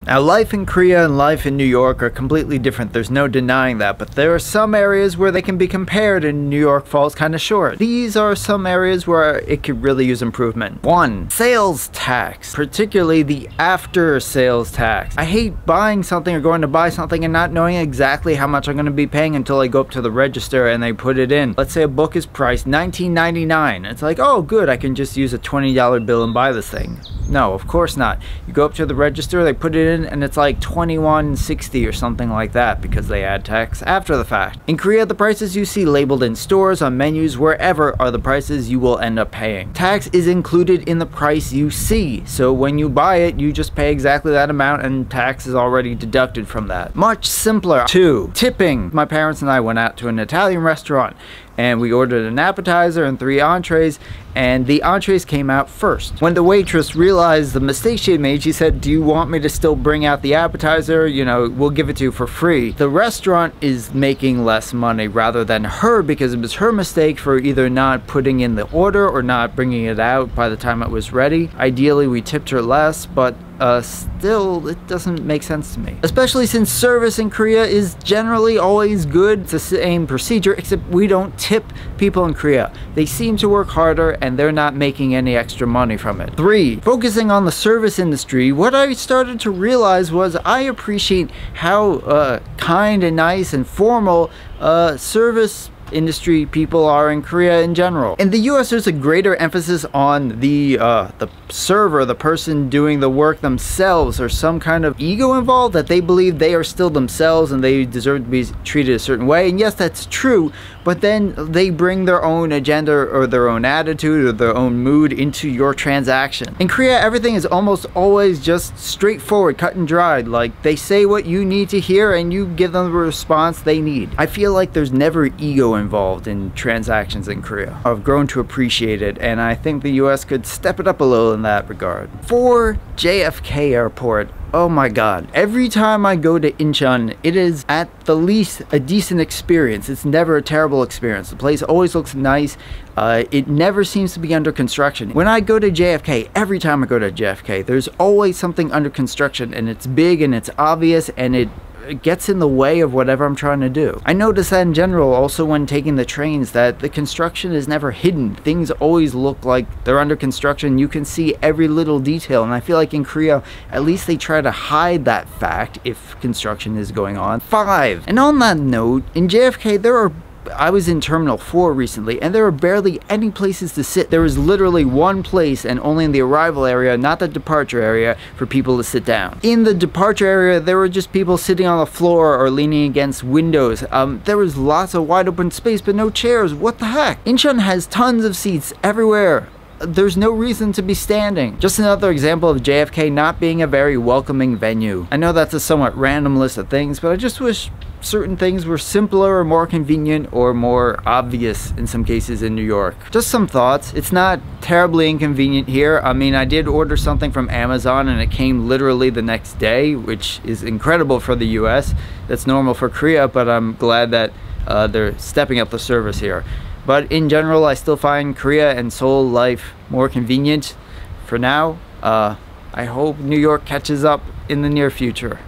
Now, life in Korea and life in New York are completely different. There's no denying that, but there are some areas where they can be compared and New York falls kind of short. These are some areas where it could really use improvement. 1. Sales tax, particularly the after sales tax. I hate buying something or going to buy something and not knowing exactly how much I'm going to be paying until I go up to the register and they put it in. Let's say a book is priced $19.99. It's like, oh good, I can just use a $20 bill and buy this thing. No, of course not. You go up to the register, they put it in, and it's like $21.60 or something like that because they add tax after the fact. In Korea, the prices you see labeled in stores, on menus, wherever are the prices you will end up paying. Tax is included in the price you see, so when you buy it, you just pay exactly that amount and tax is already deducted from that. Much simpler. 2. Tipping. My parents and I went out to an Italian restaurant and we ordered an appetizer and 3 entrees, and the entrees came out first. When the waitress realized the mistake she had made, she said, do you want me to still bring out the appetizer? You know, we'll give it to you for free. The restaurant is making less money rather than her because it was her mistake for either not putting in the order or not bringing it out by the time it was ready. Ideally, we tipped her less, but still, it doesn't make sense to me. Especially since service in Korea is generally always good. It's the same procedure, except we don't tip people in Korea. They seem to work harder and they're not making any extra money from it. 3. Focusing on the service industry, what I started to realize was I appreciate how kind and nice and formal service industry people are in Korea in general. In the US, there's a greater emphasis on the server, the person doing the work themselves, or some kind of ego involved that they believe they are still themselves and they deserve to be treated a certain way. And yes, that's true, but then they bring their own agenda or their own attitude or their own mood into your transaction. In Korea, everything is almost always just straightforward, cut and dried. Like, they say what you need to hear and you give them the response they need. I feel like there's never ego involved in transactions in Korea. I've grown to appreciate it, and I think the US could step it up a little in that regard. 4. JFK Airport. Oh my god. Every time I go to Incheon, it is at the least a decent experience. It's never a terrible experience. The place always looks nice. It never seems to be under construction. When I go to JFK, every time I go to JFK, there's always something under construction, and it's big and it's obvious and it gets in the way of whatever I'm trying to do. I notice that in general also when taking the trains, that the construction is never hidden. Things always look like they're under construction. You can see every little detail, and I feel like in Korea at least they try to hide that fact if construction is going on. 5. And on that note, in JFK I was in Terminal 4 recently, and there are barely any places to sit. There is literally one place, and only in the arrival area, not the departure area, for people to sit down. In the departure area, there were just people sitting on the floor or leaning against windows. There was lots of wide open space, but no chairs. What the heck? Incheon has tons of seats everywhere. There's no reason to be standing. Just another example of JFK not being a very welcoming venue. I know that's a somewhat random list of things, but I just wish certain things were simpler or more convenient or more obvious in some cases in New York. Just some thoughts. It's not terribly inconvenient here. I mean, I did order something from Amazon and it came literally the next day, which is incredible for the US. That's normal for Korea, but I'm glad that they're stepping up the service here. But in general, I still find Korea and Seoul life more convenient. For now, I hope New York catches up in the near future.